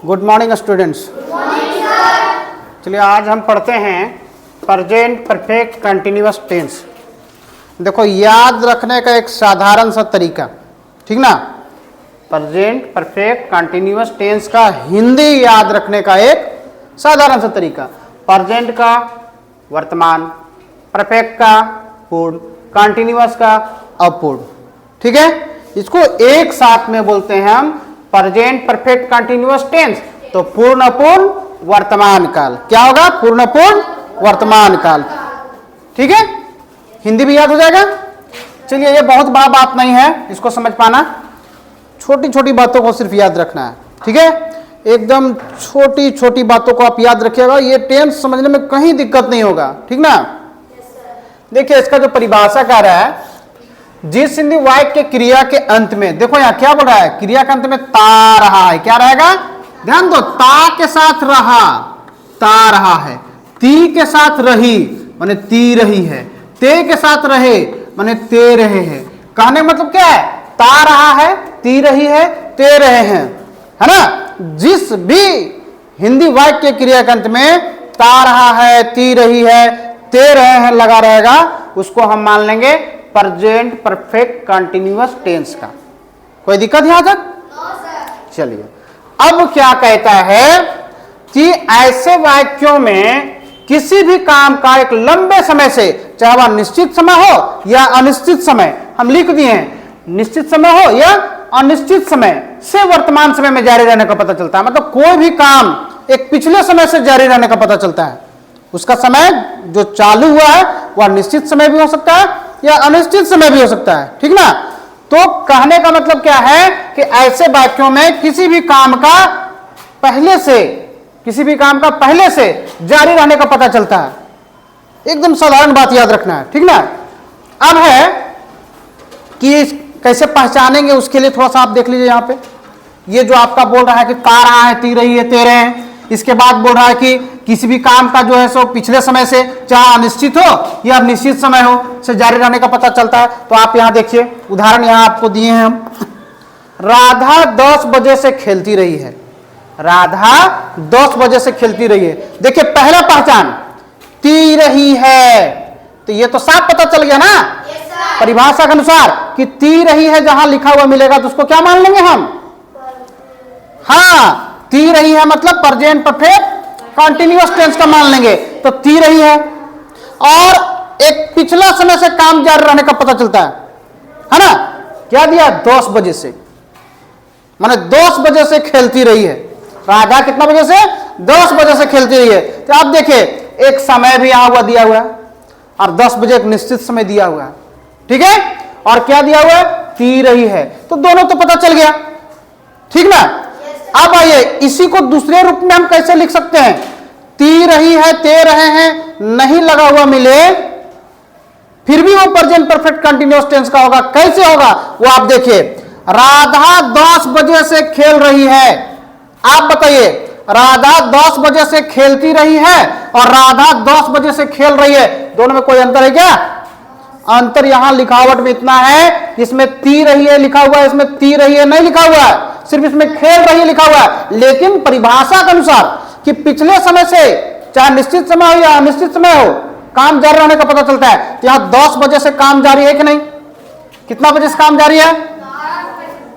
Good morning students. चलिए आज हम पढ़ते हैं प्रेजेंट परफेक्ट कंटिन्यूअस टेंस। देखो याद रखने का एक साधारण सा तरीका, ठीक ना। प्रेजेंट परफेक्ट कंटिन्यूअस टेंस का हिंदी याद रखने का एक साधारण सा तरीका। प्रेजेंट का वर्तमान, परफेक्ट का पूर्ण, कंटिन्यूअस का अपूर्ण, ठीक है। इसको एक साथ में बोलते हैं हम प्रेजेंट परफेक्ट कंटिन्यूअस टेंस। तो पूर्ण अपूर्ण वर्तमान काल क्या होगा? पूर्ण अपूर्ण वर्तमान काल, ठीक है। हिंदी भी याद हो जाएगा। चलिए ये बहुत बड़ा बात नहीं है इसको समझ पाना, छोटी छोटी बातों को सिर्फ याद रखना है, ठीक है। एकदम छोटी छोटी बातों को आप याद रखिएगा, ये टेंस समझने में कहीं दिक्कत नहीं होगा, ठीक ना। देखिए इसका जो परिभाषा कर रहा है, जिस हिंदी वाक्य के क्रिया के अंत में, देखो यहाँ क्या बोल रहा है, क्रिया के अंत में ता रहा है, क्या रहेगा? ध्यान दो, ता के साथ रहा, ता रहा है। ती के साथ रही माने ती रही है। ते के साथ रहे माने ते रहे हैं। कहने का मतलब क्या है? ता रहा है, ती रही है, ते रहे हैं, है ना। जिस भी हिंदी वाक्य के क्रिया के अंत में ता रहा है, ती रही है, ते रहे हैं लगा रहेगा, उसको हम मान लेंगे प्रेजेंट परफेक्ट कंटिन्यूअस टेंस का। कोई दिक्कत यहां तक? चलिए अब क्या कहता है कि ऐसे वाक्यों में किसी भी काम का एक लंबे समय से, चाहे वह निश्चित समय हो या अनिश्चित समय, हम लिख दिए हैं निश्चित समय हो या अनिश्चित समय से वर्तमान समय में जारी रहने का पता चलता है। मतलब कोई भी काम एक पिछले समय से जारी रहने का पता चलता है। उसका समय जो चालू हुआ है वह निश्चित समय भी हो सकता है या अनिश्चित समय भी हो सकता है, ठीक ना। तो कहने का मतलब क्या है कि ऐसे वाक्यों में किसी भी काम का पहले से जारी रहने का पता चलता है। एकदम साधारण बात याद रखना है, ठीक ना। अब है कि कैसे पहचानेंगे, उसके लिए थोड़ा सा आप देख लीजिए यहाँ पे। ये जो आपका बोल रहा है कि ता रहा है, ती रही है, ते रहे हैं, इसके बाद बोल रहा है कि किसी भी काम का जो है सो पिछले समय से, चाहे अनिश्चित हो या निश्चित समय हो, से जारी रहने का पता चलता है। तो आप यहाँ देखिए उदाहरण यहाँ आपको दिए हैं हम। राधा 10 बजे से खेलती रही है। राधा 10 बजे से खेलती रही है। देखिए पहला पहचान ती रही है, तो ये तो साफ पता चल गया ना परिभाषा के अनुसार कि ती रही है। जहां लिखा हुआ मिलेगा तो उसको क्या मान लेंगे हम? हाँ, ती रही है मतलब प्रेजेंट परफेक्ट कंटिन्यूअस टेंस का मान लेंगे। तो ती रही है और एक पिछला समय से काम जारी रहने का पता चलता है ना। क्या दिया? 10 बजे से, माने 10 बजे से खेलती रही है। राधा कितना बजे से? 10 बजे से खेलती रही है। तो आप देखिए एक समय भी यहां हुआ दिया हुआ है और 10 बजे एक निश्चित समय दिया हुआ है, ठीक है। और क्या दिया हुआ है? ती रही है। तो दोनों तो पता चल गया, ठीक ना। अब आइए इसी को दूसरे रूप में हम कैसे लिख सकते हैं? ती रही है, ते रहे हैं नहीं लगा हुआ मिले, फिर भी वो प्रेजेंट परफेक्ट कंटिन्यूअस टेंस का होगा। कैसे होगा वो आप देखिए। राधा 10 बजे से खेल रही है। आप बताइए, राधा 10 बजे से खेलती रही है और राधा 10 बजे से खेल रही है, दोनों में कोई अंतर है क्या? अंतर यहां लिखावट में इतना है, इसमें ती रही है लिखा हुआ है, इसमें ती रही है नहीं लिखा हुआ है, सिर्फ इसमें खेल रही है लिखा हुआ है। लेकिन परिभाषा के अनुसार कि पिछले समय से, चाहे निश्चित समय हो या अनिश्चित समय हो, काम जारी रहने का पता चलता है। तो यहां 10 बजे से काम जारी है कि नहीं? कितना बजे से काम जारी है?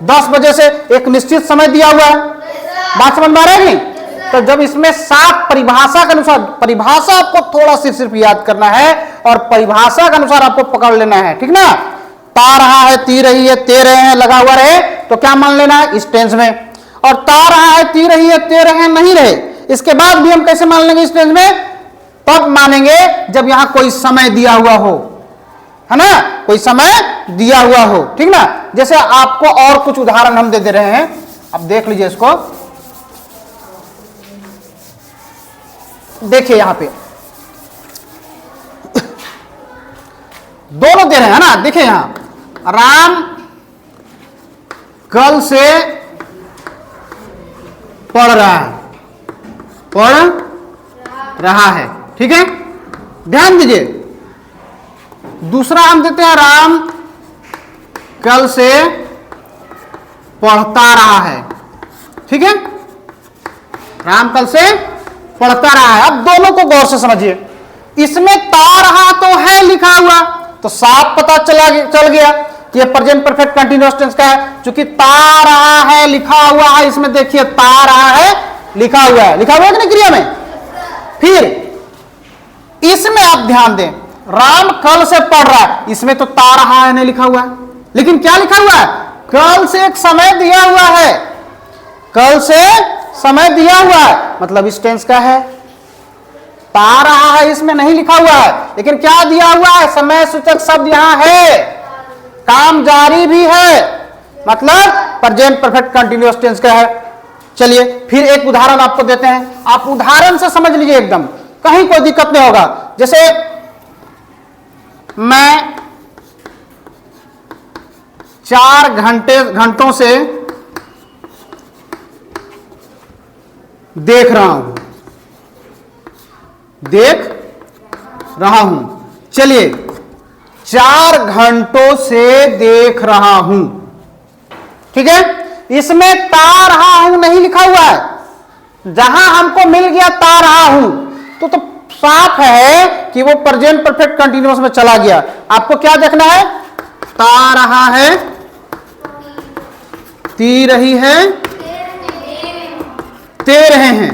10 बजे से। एक निश्चित समय दिया हुआ है, बात समझ में आ रहा है नहीं? तो जब इसमें साफ परिभाषा के अनुसार, परिभाषा आपको थोड़ा सी सिर्फ याद करना है और परिभाषा के अनुसार आपको पकड़ लेना है, ठीक ना। ता रहा है, ती रही है, ते रहे हैं लगा हुआ रहे तो क्या मान लेना है? इस टेंस में। और ता रहा है, ती रही है, ते रहे हैं नहीं रहे, इसके बाद भी हम कैसे मान लेंगे इस टेंस में? तब मानेंगे जब यहां कोई समय दिया हुआ हो, है ना, कोई समय दिया हुआ हो, ठीक ना। जैसे आपको और कुछ उदाहरण हम दे रहे हैं, अब देख लीजिए इसको। देखिए यहां पे दोनों दे रहे हैं ना। देखिए यहां राम कल से पढ़ रहा है, ठीक है। ध्यान दीजिए दूसरा हम देते हैं राम कल से पढ़ता रहा है, ठीक है। राम कल से पढ़ता रहा है। अब दोनों को गौर से समझिए, इसमें ता रहा तो है लिखा हुआ, तो साफ पता चल गया कि ये प्रेजेंट परफेक्ट कंटीन्यूअस टेंस का है। चूंकि ता रहा है लिखा हुआ है, इसमें देखिए ता रहा है लिखा हुआ है, लिखा हुआ है कि नहीं क्रिया में। फिर इसमें आप ध्यान दें, राम कल से पढ़ रहा है, इसमें तो ता रहा है नहीं लिखा हुआ है, लेकिन क्या लिखा हुआ है, कल से एक समय दिया हुआ है, कल से समय दिया हुआ है, मतलब इस टेंस का है। ता रहा है इसमें नहीं लिखा हुआ है, लेकिन क्या दिया हुआ है, समय सूचक शब्द यहां है, काम जारी भी है, मतलब प्रेजेंट परफेक्ट कंटीन्यूअस टेंस का है। चलिए फिर एक उदाहरण आपको देते हैं, आप उदाहरण से समझ लीजिए, एकदम कहीं कोई दिक्कत नहीं होगा। जैसे मैं 4 घंटों से देख रहा हूं, चलिए 4 घंटों से देख रहा हूं, ठीक है। इसमें ता रहा हूं नहीं लिखा हुआ है, जहां हमको मिल गया ता रहा हूं तो साफ है कि वो प्रेजेंट परफेक्ट कंटीन्यूअस में चला गया। आपको क्या देखना है, ता रहा है, ती रही है, ते रहे हैं,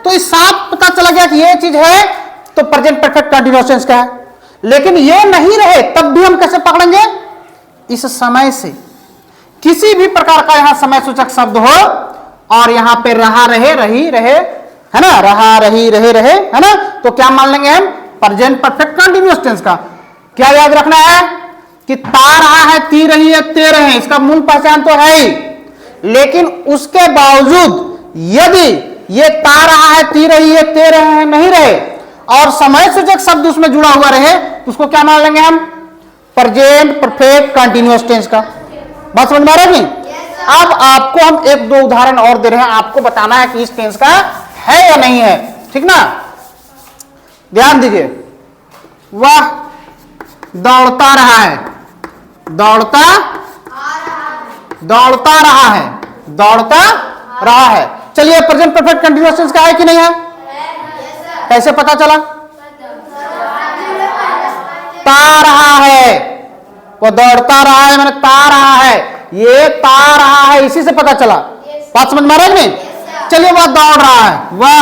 तो इस साफ पता चला गया कि ये चीज है तो प्रेजेंट परफेक्ट कंटीन्यूअस टेंस का है। लेकिन ये नहीं रहे तब भी हम कैसे पकड़ेंगे, इस समय से, किसी भी प्रकार का यहां समय सूचक शब्द हो और यहां पे रहा रहे, रही रहे, है ना, रहा रही रहे रहे, है ना, तो क्या मान लेंगे हम, प्रेजेंट परफेक्ट कंटीन्यूअस टेंस का। क्या याद रखना है कि ता रहा है, ती रही है, ते रहे हैं, इसका मूल पहचान तो है ही, लेकिन उसके बावजूद यदि ये ता रहा है, ती रही है, ते रहे हैं नहीं रहे और समय सूचक शब्द उसमें जुड़ा हुआ रहे, तो उसको क्या मान लेंगे हम, प्रेजेंट परफेक्ट कंटीन्यूअस टेंस का। बात समझ में आ रहा है नहीं? अब आपको हम 1-2 उदाहरण और दे रहे हैं, आपको बताना है कि इस टेंस का है या नहीं है, ठीक ना। ध्यान दीजिए, वह दौड़ता रहा है, दौड़ता रहा है। चलिए प्रेजेंट परफेक्ट कंटीन्यूअस टेंस का है कि नहीं है, कैसे पता चला, ता रहा है, वो दौड़ता रहा है, मैंने ता रहा है, ये ता रहा है, इसी से पता चला। बात समझ में आ रहा है नहीं? चलिए वह दौड़ रहा है, वह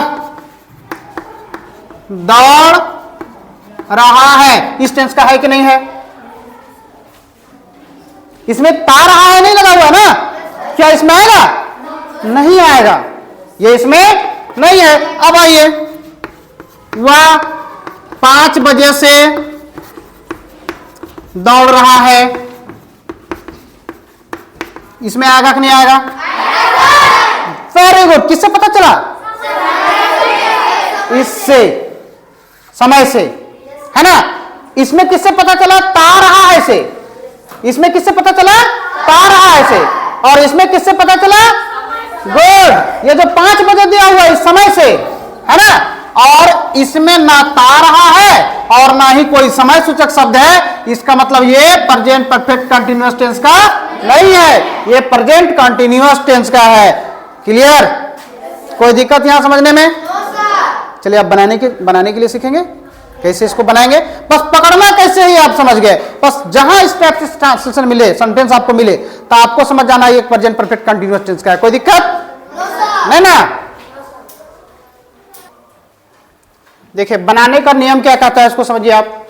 दौड़ रहा है, इस टेंस का है कि नहीं है, इसमें ता रहा है नहीं लगा हुआ ना, क्या इसमें आएगा, नहीं आएगा, ये इसमें नहीं है। अब आइए, वह 5 बजे से दौड़ रहा है, इसमें आएगा कि नहीं आएगा, वेरी गुड, किससे पता चला, इससे, समय से, है ना। इसमें किससे पता चला, ता रहा है से, इसमें किससे पता चला, ता रहा है से, और इसमें किससे पता चला, गुड, ये जो 5 बजे दिया हुआ इस समय से, है ना, और इसमें ना ता रहा है और ना ही कोई समय सूचक शब्द है, इसका मतलब ये प्रेजेंट परफेक्ट कंटीन्यूअस टेंस का नहीं है, ये प्रेजेंट कंटीन्यूअस टेंस का है। क्लियर, कोई दिक्कत यहां समझने में? चलिए अब बनाने के लिए सीखेंगे, कैसे इसको बनाएंगे, बस पकड़ना कैसे ही आप समझ गए, बस जहां इस टाइप से ट्रांसलेशन मिले, सेंटेंस आपको मिले तो आपको समझ जाना ये प्रेजेंट परफेक्ट कंटीन्यूअस टेंस का है। कोई दिक्कत नहीं ना। देखिए बनाने का नियम क्या कहता है, इसको समझिए आप।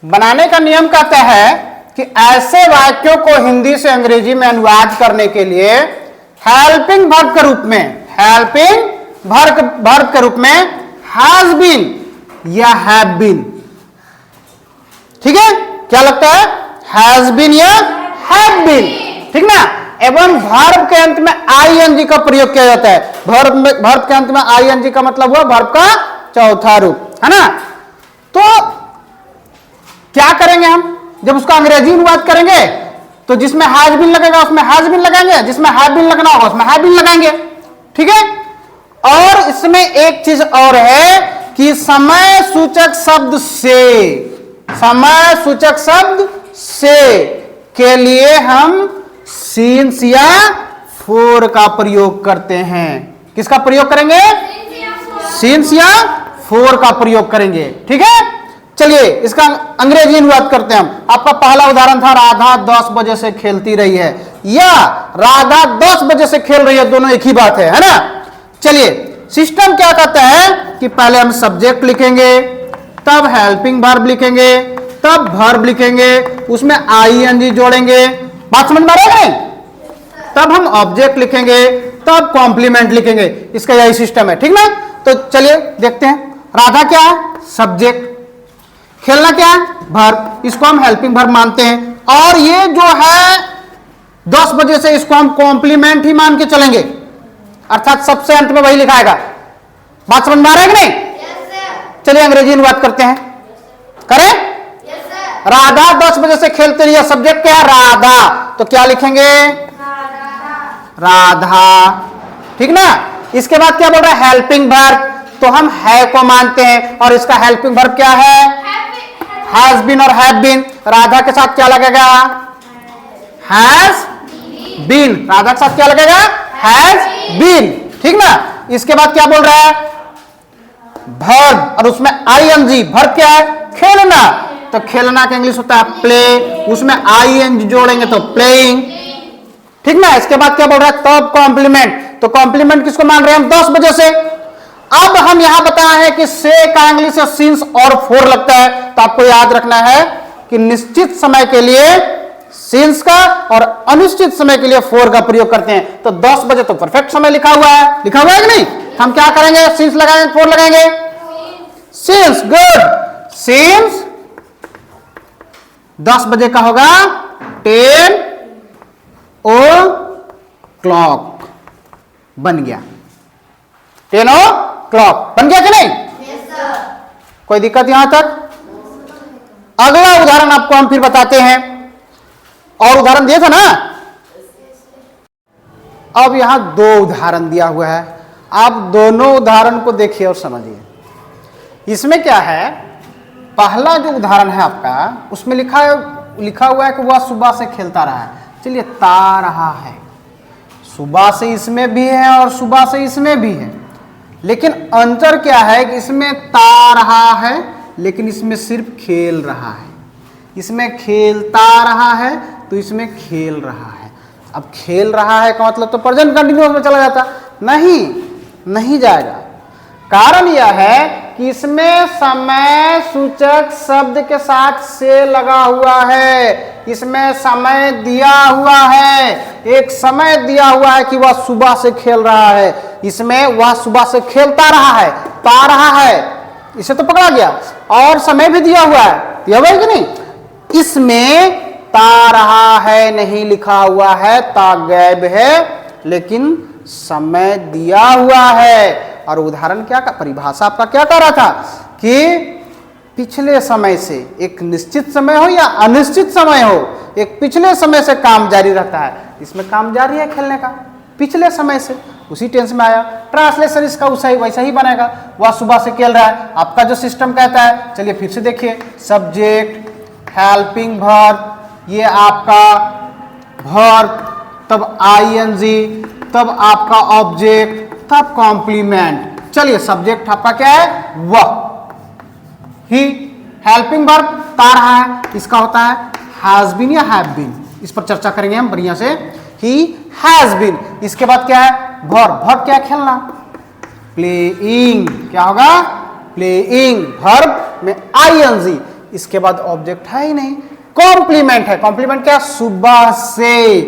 बनाने का नियम कहता है कि ऐसे वाक्यों को हिंदी से अंग्रेजी में अनुवाद करने के लिए हेल्पिंग वर्ब के रूप में, हेल्पिंग वर्ब के रूप में हैज बीन या हैव बीन, ठीक है, क्या लगता है, हैज बीन या हैव बीन, ठीक ना। एवं वर्ब के अंत में आईएनजी का प्रयोग किया जाता है, वर्ब के अंत में आईएनजी का मतलब हुआ वर्ब का चौथा रूप, है ना। तो क्या करेंगे हम, जब उसका अंग्रेजी अनुवाद करेंगे तो जिसमें हैज बीन लगेगा उसमें हैज बीन लगाएंगे, जिसमें हैव बीन लगना होगा उसमें हैव बीन लगाएंगे, ठीक है। और इसमें एक चीज और है कि समय सूचक शब्द से के लिए हम सीन्स या फोर का प्रयोग करते हैं। किसका प्रयोग करेंगे? सिंस या फोर का प्रयोग करेंगे। ठीक है, चलिए इसका अंग्रेजी अनुवाद करते हैं हम। आपका पहला उदाहरण था राधा 10 बजे से खेलती रही है, या राधा 10 बजे से खेल रही है, दोनों एक ही बात है ना। चलिए सिस्टम क्या कहता है कि पहले हम सब्जेक्ट लिखेंगे, तब हेल्पिंग वर्ब लिखेंगे, तब वर्ब लिखेंगे, उसमें आईएनजी जोड़ेंगे। बात समझ में आ रहा है नहीं? तब हम ऑब्जेक्ट लिखेंगे, तब कॉम्प्लीमेंट लिखेंगे। इसका यही सिस्टम है, ठीक ना। तो चलिए देखते हैं। राधा क्या है? सब्जेक्ट। खेलना क्या है? वर्ब। इसको हम हेल्पिंग वर्ब मानते हैं। और ये जो है 10 बजे से, इसको हम कॉम्प्लीमेंट ही मान के चलेंगे, अर्थात सबसे अंत में वही लिखाएगा। बात समझ में आ रहा है कि नहीं? चलिए अंग्रेजी अनुवाद करते हैं। करें? राधा 10 बजे से खेलते रही है, सब्जेक्ट क्या है? राधा। तो क्या लिखेंगे? राधा। ठीक ना। इसके बाद क्या बोल रहा है? Helping verb. तो हम है को मानते हैं, और इसका हेल्पिंग वर्ब क्या है? हैज बीन और हैव बीन। राधा के साथ क्या लगेगा? Has been. राधा के साथ क्या लगेगा? Has been. ठीक ना। इसके बाद क्या बोल रहा है? वर्ब, और उसमें आईएनजी। वर्ब क्या है? खेलना। तो खेलना का इंग्लिश होता है प्ले, उसमें आईएनजी जोड़ेंगे तो प्लेइंग। ठीक ना। इसके बाद क्या बोल रहा है? तब कॉम्प्लीमेंट। तो कॉम्प्लीमेंट किसको मान रहे हैं हम? 10 बजे से। अब हम यहां बताया है कि से का इंग्लिश से सिंस और फोर लगता है। तो आपको याद रखना है कि निश्चित समय के लिए सिंस का और अनिश्चित समय के लिए फोर का प्रयोग करते हैं। तो 10 बजे तो परफेक्ट समय लिखा हुआ है, लिखा हुआ है कि नहीं? हम क्या करेंगे? सिंस लगाएंगे, फोर लगाएंगे? सिंस। गुड। सिंस 10 बजे का होगा 10 o'clock। बन गया। 10 o'clock बन गया कि नहीं? कोई दिक्कत यहां तक? अगला उदाहरण आपको हम फिर बताते हैं। और उदाहरण दिया था ना। अब यहां 2 उदाहरण दिया हुआ है। आप दोनों उदाहरण को देखिए और समझिए। इसमें क्या है? पहला जो उदाहरण है आपका, उसमें लिखा हुआ है कि वह सुबह से खेलता रहा है। चलिए ता रहा है, सुबह से इसमें भी है और सुबह से इसमें भी है, लेकिन अंतर क्या है कि इसमें ता रहा है, लेकिन इसमें सिर्फ खेल रहा है। इसमें खेलता रहा है, तो इसमें खेल रहा है। अब खेल रहा है का मतलब तो प्रेजेंट कंटिन्यूअस में चला जाता, नहीं जाएगा। कारण यह है कि इसमें समय सूचक शब्द के साथ से लगा हुआ है। इसमें समय दिया हुआ है, एक समय दिया हुआ है कि वह सुबह से खेल रहा है। इसमें वह सुबह से खेलता रहा है, पा रहा है, इसे तो पकड़ा गया। और समय भी दिया हुआ है, दिया हुआ है कि नहीं? इसमें ता रहा है नहीं लिखा हुआ है, ता गैब है, लेकिन समय दिया हुआ है। और उदाहरण क्या का परिभाषा आपका क्या कह रहा था कि पिछले समय से, एक निश्चित समय हो या अनिश्चित समय हो, एक पिछले समय से काम जारी रहता है। इसमें काम जारी है खेलने का, पिछले समय से, उसी टेंस में आया। ट्रांसलेशन इसका वैसा ही बनेगा, वह सुबह से खेल रहा है। आपका जो सिस्टम कहता है, चलिए फिर से देखिए। सब्जेक्ट, हेल्पिंग वर्ब, ये आपका वर्ब, तब आईएनजी, तब आपका ऑब्जेक्ट, तब कॉम्प्लीमेंट। चलिए सब्जेक्ट आपका क्या है? वह। ही। हेल्पिंग वर्ब ता रहा है, इसका होता है हैज बीन या हैव बीन। इस पर चर्चा करेंगे हम बढ़िया से। ही हैज बीन। इसके बाद क्या है? वर्ब। वर्ब क्या है? खेलना। प्लेइंग। क्या होगा? प्लेइंग। वर्ब में आईएनजी। इसके बाद ऑब्जेक्ट है ही नहीं, कॉम्प्लीमेंट है। कॉम्प्लीमेंट क्या? सुबह से।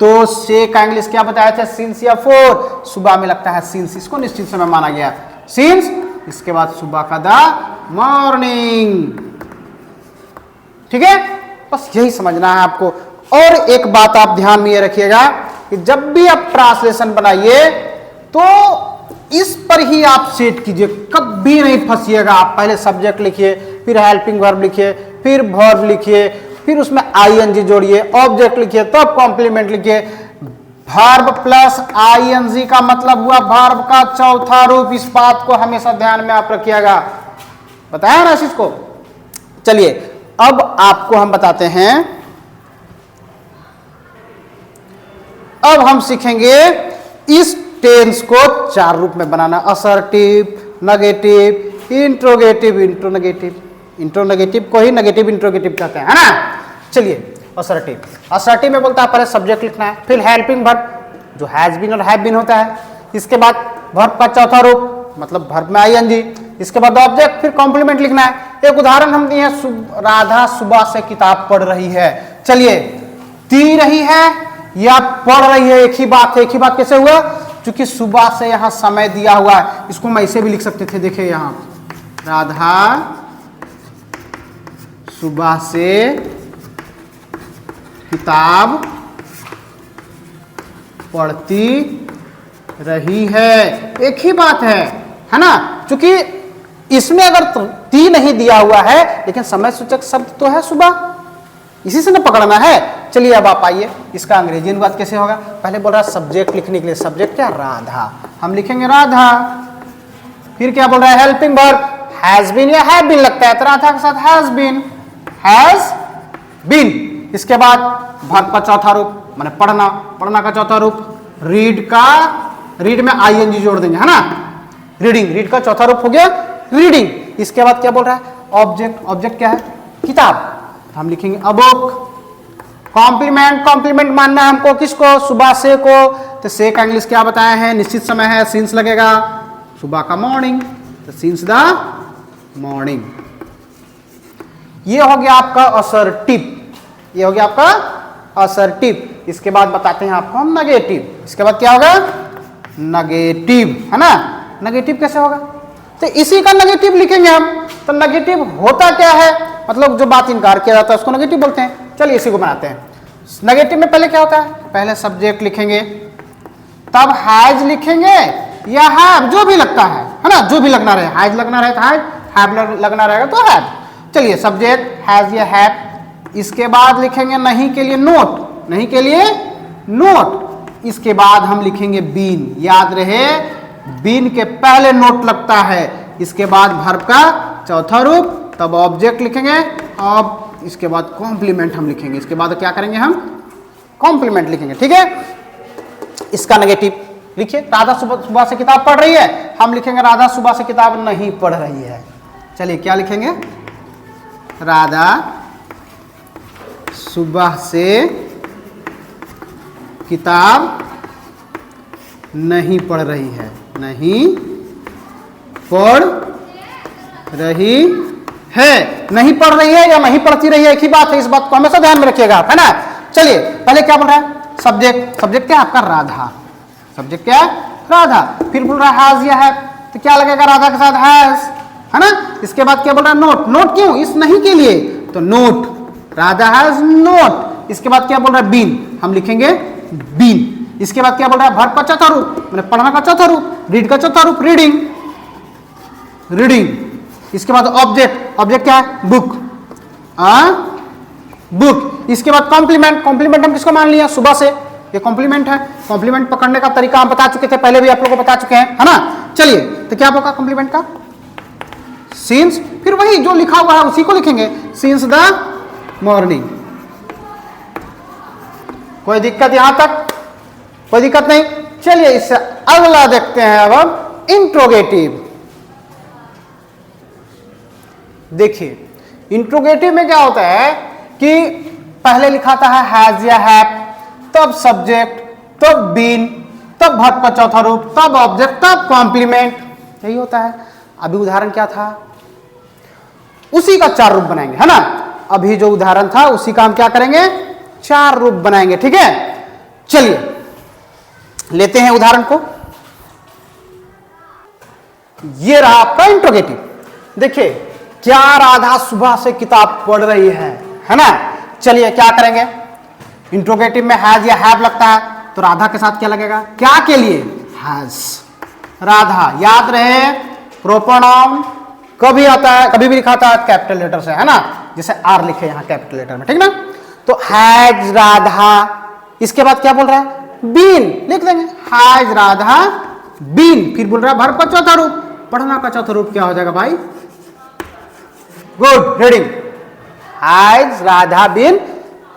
तो से का इंग्लिश क्या बताया था? सिंस या फोर। सुबह में लगता है सिंस, इसको निश्चित समय माना गया, सिंस। इसके बाद सुबह का द मॉर्निंग। ठीक है, बस यही समझना है आपको। और एक बात आप ध्यान में ये रखिएगा कि जब भी आप ट्रांसलेशन बनाइए तो इस पर ही आप सेट कीजिए, कभी नहीं फंसिएगा। आप पहले सब्जेक्ट लिखिए, फिर हेल्पिंग वर्ब लिखिए, फिर वर्ब लिखिए, फिर उसमें आईएनजी जोड़िए, ऑब्जेक्ट लिखिए, तब कॉम्प्लीमेंट लिखिए। वर्ब प्लस आईएनजी का मतलब हुआ वर्ब का चौथा रूप। इस बात को हमेशा ध्यान में आप रखिएगा, बताया ना इस को। चलिए अब आपको हम बताते हैं अब हम सीखेंगे इस टेंस को 4 रूप में बनाना, असर्टिव, नेगेटिव, इंट्रोगेटिव, इंट्रोनेगेटिव। इंट्रोनेगेटिव को ही नेगेटिव इंट्रोगेटिव कहते हैं, है ना। चलिए असर्टिव, असर्टिव में बोलता है पहले सब्जेक्ट लिखना है, फिर हेल्पिंग वर्ब जो हैज बीन और हैव बीन होता है, इसके बाद वर्ब का चौथा रूप मतलब वर्ब में आईएनजी, इसके बाद ऑब्जेक्ट, फिर कॉम्प्लीमेंट लिखना है। एक उदाहरण हम दिए हैं, राधा सुबह से किताब पढ़ रही है। चलिए पी रही है या पढ़ रही है, एक ही बात है। एक ही बात कैसे हुआ, क्योंकि सुबह से यहां समय दिया हुआ है, इसको हम ऐसे भी लिख सकते थे। देखिए यहां राधा सुबह से किताब पढ़ती रही है, एक ही बात है ना। क्योंकि इसमें अगर ती नहीं दिया हुआ है लेकिन समय सूचक शब्द तो है सुबह, इसी से ना पकड़ना है। चलिए अब आप आइए, इसका अंग्रेजी अनुवाद कैसे होगा। पहले बोल रहा है सब्जेक्ट लिखने के लिए, सब्जेक्ट क्या, राधा, हम लिखेंगे राधा। फिर क्या बोल रहा है, हेल्पिंग वर्ब, हैज बीन या हैव बीन लगता है तो राधा के साथ हैज बीन, हैज बीन। इसके बाद वर्ब का चौथा रूप माने पढ़ना, पढ़ना का चौथा रूप, रीड का, रीड में आईएनजी जोड़ देंगे, है ना, रीडिंग, रीड का चौथा रूप हो गया रीडिंग। इसके बाद क्या बोल रहा है, ऑब्जेक्ट, ऑब्जेक्ट क्या है, किताब, हम लिखेंगे अ बुक। कॉम्प्लीमेंट, कॉम्प्लीमेंट मानना है हमको किसको, सुबह से को, तो से का इंग्लिश क्या बताया है, निश्चित समय है, सिंस लगेगा, सुबह का मॉर्निंग, तो सिंस द मॉर्निंग। ये हो गया आपका असर्टिव, ये हो गया आपका असर्टिव। इसके बाद बताते हैं आपको हम नेगेटिव। इसके बाद क्या होगा, नेगेटिव, है ना। नेगेटिव कैसे होगा, तो इसी का नेगेटिव लिखेंगे हम। तो नेगेटिव होता क्या है, मतलब जो बात इनकार किया जाता है उसको नेगेटिव बोलते हैं। चलिए इसी को बनाते हैं। नेगेटिव में पहले क्या होता है, पहले सब्जेक्ट लिखेंगे, तब हैज लिखेंगे या हैव, जो भी लगता है ना, जो भी लगना रहे, हैज लगना रहे तो हैज, हैव लगना रहेगा तो हैव। चलिए सब्जेक्ट हैज या हैव। इसके बाद लिखेंगे नहीं के लिए नोट, नहीं के लिए नोट। इसके बाद हम लिखेंगे बीन, याद रहे बीन के पहले नोट लगता है। इसके बाद वर्ब का चौथा रूप, तब ऑब्जेक्ट लिखेंगे, अब इसके बाद कॉम्प्लीमेंट हम लिखेंगे। इसके बाद क्या करेंगे, हम कॉम्प्लीमेंट लिखेंगे, ठीक है। इसका नेगेटिव लिखिए, राधा सुबह से किताब पढ़ रही है, हम लिखेंगे राधा सुबह से किताब नहीं पढ़ रही है। चलिए क्या लिखेंगे, राधा सुबह से किताब नहीं पढ़ रही है, नहीं पढ़ रही है, नहीं पढ़ रही है या नहीं पढ़ती रही है, एक ही बात है, इस बात को हमेशा ध्यान में रखिएगा आप, है ना। चलिए पहले क्या बोल रहा है, सब्जेक्ट, सब्जेक्ट क्या है आपका राधा, सब्जेक्ट क्या है राधा। फिर बोल रहा है हैज या है, तो क्या लगेगा राधा के साथ हैज, है ना। इसके बाद क्या बोल रहा है, नोट, नोट क्यों, इस नहीं के लिए, तो नोट, राधा हैज नोट। इसके बाद क्या बोल रहा है, बीन, हम लिखेंगे बीन। इसके बाद क्या बोल रहा है, वर्ब का चौथा रूप मैंने पढ़ना का चौथा रूप, रीड का चौथा रूप रीडिंग, रीडिंग। इसके बाद ऑब्जेक्ट, ऑब्जेक्ट क्या है, बुक, बुक। इसके बाद कॉम्प्लीमेंट, कॉम्प्लीमेंट हम किसको मान लिया, सुबह से, ये कॉम्प्लीमेंट है। कॉम्प्लीमेंट पकड़ने का तरीका हम बता चुके थे, पहले भी आप लोगों को बता चुके हैं, है ना। चलिए तो क्या होगा कॉम्प्लीमेंट का, सिंस, फिर वही जो लिखा हुआ है उसी को लिखेंगे, सिंस द मॉर्निंग। कोई दिक्कत यहां तक, कोई दिक्कत नहीं। चलिए इससे अगला देखते हैं अब हम इंट्रोगेटिव। देखिए इंट्रोगेटिव में क्या होता है कि पहले लिखाता है हैज या हैव, तब सब्जेक्ट, तब बीन, तब वर्ब का चौथा रूप, तब ऑब्जेक्ट, तब कॉम्प्लीमेंट, यही होता है। अभी उदाहरण क्या था, उसी का 4 रूप बनाएंगे, है ना। अभी जो उदाहरण था उसी का हम क्या करेंगे, 4 रूप बनाएंगे, ठीक है। चलिए लेते हैं उदाहरण को। ये रहा आपका इंट्रोगेटिव। देखिए क्या राधा सुबह से किताब पढ़ रही है ना। चलिए क्या करेंगे, इंट्रोगेटिव में हैज या हैव लगता है तो राधा के साथ क्या लगेगा, क्या के लिए, हैज, राधा। याद रहे प्रोपर नाउन कभी आता है, कभी भी लिखा था कैपिटल लेटर से, है ना, जैसे आर लिखे यहां कैपिटल लेटर में, ठीक ना। तो हैज राधा, इसके बाद क्या बोल रहा है, बीन लिख देंगे, हैज राधा बीन। फिर बोल रहा है वर्ब का चौथा रूप, पढ़ना का चौथा रूप क्या हो जाएगा भाई, good, reading, has Radha been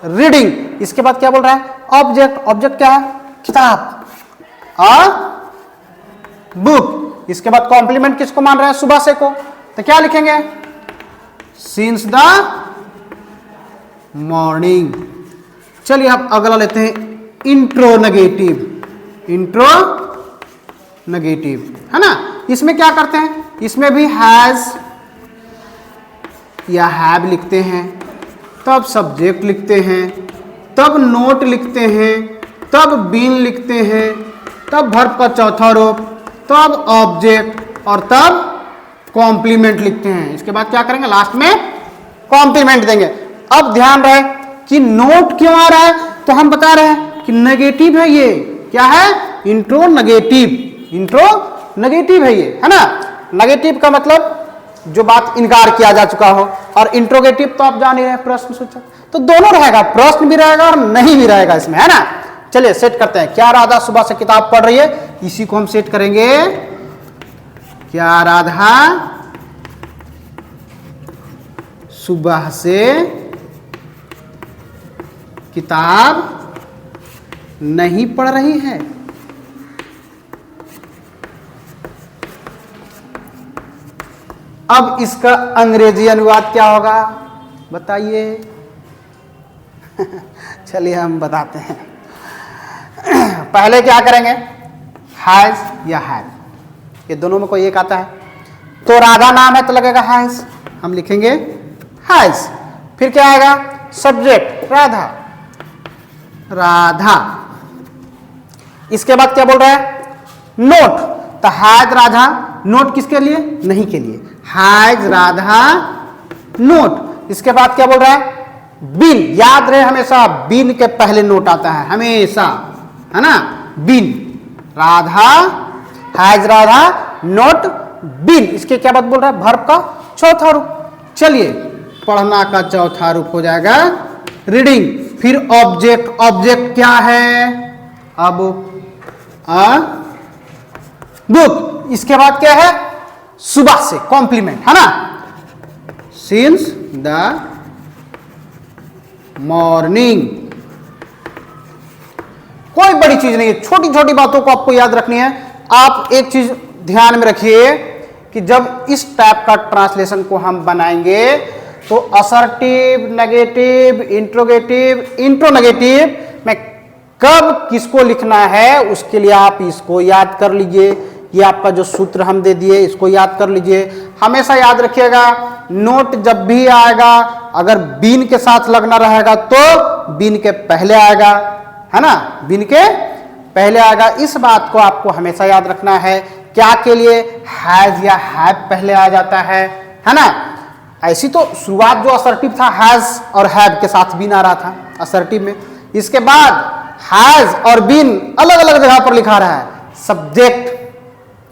reading. इसके बाद क्या बोल रहा है, ऑब्जेक्ट, ऑब्जेक्ट क्या है, किताब, अ बुक। इसके बाद कॉम्प्लीमेंट किसको मान रहे हैं? सुबह से को, तो क्या लिखेंगे? Since the morning. चलिए अब अगला लेते हैं इंट्रोनेगेटिव। इंट्रोनेगेटिव है ना, इसमें क्या करते हैं? इसमें भी हैज या हैव लिखते हैं, तब सब्जेक्ट लिखते हैं, तब नोट लिखते हैं, तब बीन लिखते हैं, तब वर्ब का चौथा रूप, तब ऑब्जेक्ट और तब कॉम्प्लीमेंट लिखते हैं। इसके बाद क्या करेंगे? लास्ट में कॉम्प्लीमेंट देंगे। अब ध्यान रहे कि नोट क्यों आ रहा है, तो हम बता रहे हैं कि नेगेटिव है ये। क्या है? इंट्रोनेगेटिव। इंट्रोनेगेटिव है ये, है ना। नेगेटिव का मतलब जो बात इनकार किया जा चुका हो, और इंट्रोगेटिव तो आप जान ही रहे हैं, प्रश्न सूचक। तो दोनों रहेगा, प्रश्न भी रहेगा और नहीं भी रहेगा इसमें, है ना। चलिए सेट करते हैं। क्या राधा सुबह से किताब पढ़ रही है, इसी को हम सेट करेंगे। क्या राधा सुबह से किताब नहीं पढ़ रही है? अब इसका अंग्रेजी अनुवाद क्या होगा बताइए? चलिए हम बताते हैं। पहले क्या करेंगे? हैज या हैव, ये दोनों में कोई एक आता है। तो राधा नाम है तो लगेगा हैज, हम लिखेंगे हैज। फिर क्या आएगा? सब्जेक्ट राधा, राधा। इसके बाद क्या बोल रहा है? नोट, तो हैज राधा, नोट किसके लिए? नहीं के लिए, हैज राधा नोट। इसके बाद क्या बोल रहा है? बिन। याद रहे हमेशा बिन के पहले नोट आता है हमेशा, है ना। बिन, राधा, हैज राधा नोट बिन। इसके क्या बात बोल रहा है? वर्ब का चौथा रूप। चलिए पढ़ना का चौथा रूप हो जाएगा रीडिंग। फिर ऑब्जेक्ट, ऑब्जेक्ट क्या है? अब बुक। इसके बाद क्या है? सुबह से, कॉम्प्लीमेंट, है ना। Since the morning. कोई बड़ी चीज नहीं है, छोटी छोटी बातों को आपको याद रखनी है। आप एक चीज ध्यान में रखिए कि जब इस टाइप का ट्रांसलेशन को हम बनाएंगे तो असर्टिव, नेगेटिव, इंट्रोगेटिव, इंट्रोनेगेटिव में कब किसको लिखना है उसके लिए आप इसको याद कर लीजिए। ये आपका जो सूत्र हम दे दिए इसको याद कर लीजिए। हमेशा याद रखिएगा नोट जब भी आएगा अगर बीन के साथ लगना रहेगा तो बीन के पहले आएगा, है ना, बीन के पहले आएगा। इस बात को आपको हमेशा याद रखना है। क्या के लिए? हैज या हैव पहले आ जाता है ना। ऐसी तो शुरुआत जो असर्टिव था हैज और हैव के साथ बीन आ रहा था असर्टिव में। इसके बाद हैज और बीन अलग अलग जगह पर लिखा रहा है। सब्जेक्ट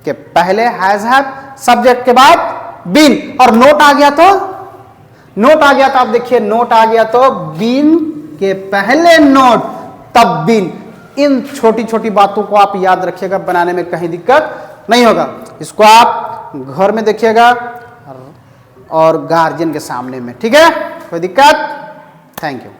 के पहले हैज हैव, सब्जेक्ट के बाद बीन, और नोट आ गया तो नोट आ गया तो आप देखिए नोट आ गया तो बीन के पहले नोट तब बीन। इन छोटी छोटी बातों को आप याद रखिएगा, बनाने में कहीं दिक्कत नहीं होगा। इसको आप घर में देखिएगा और गार्जियन के सामने में, ठीक है, कोई दिक्कत? Thank you.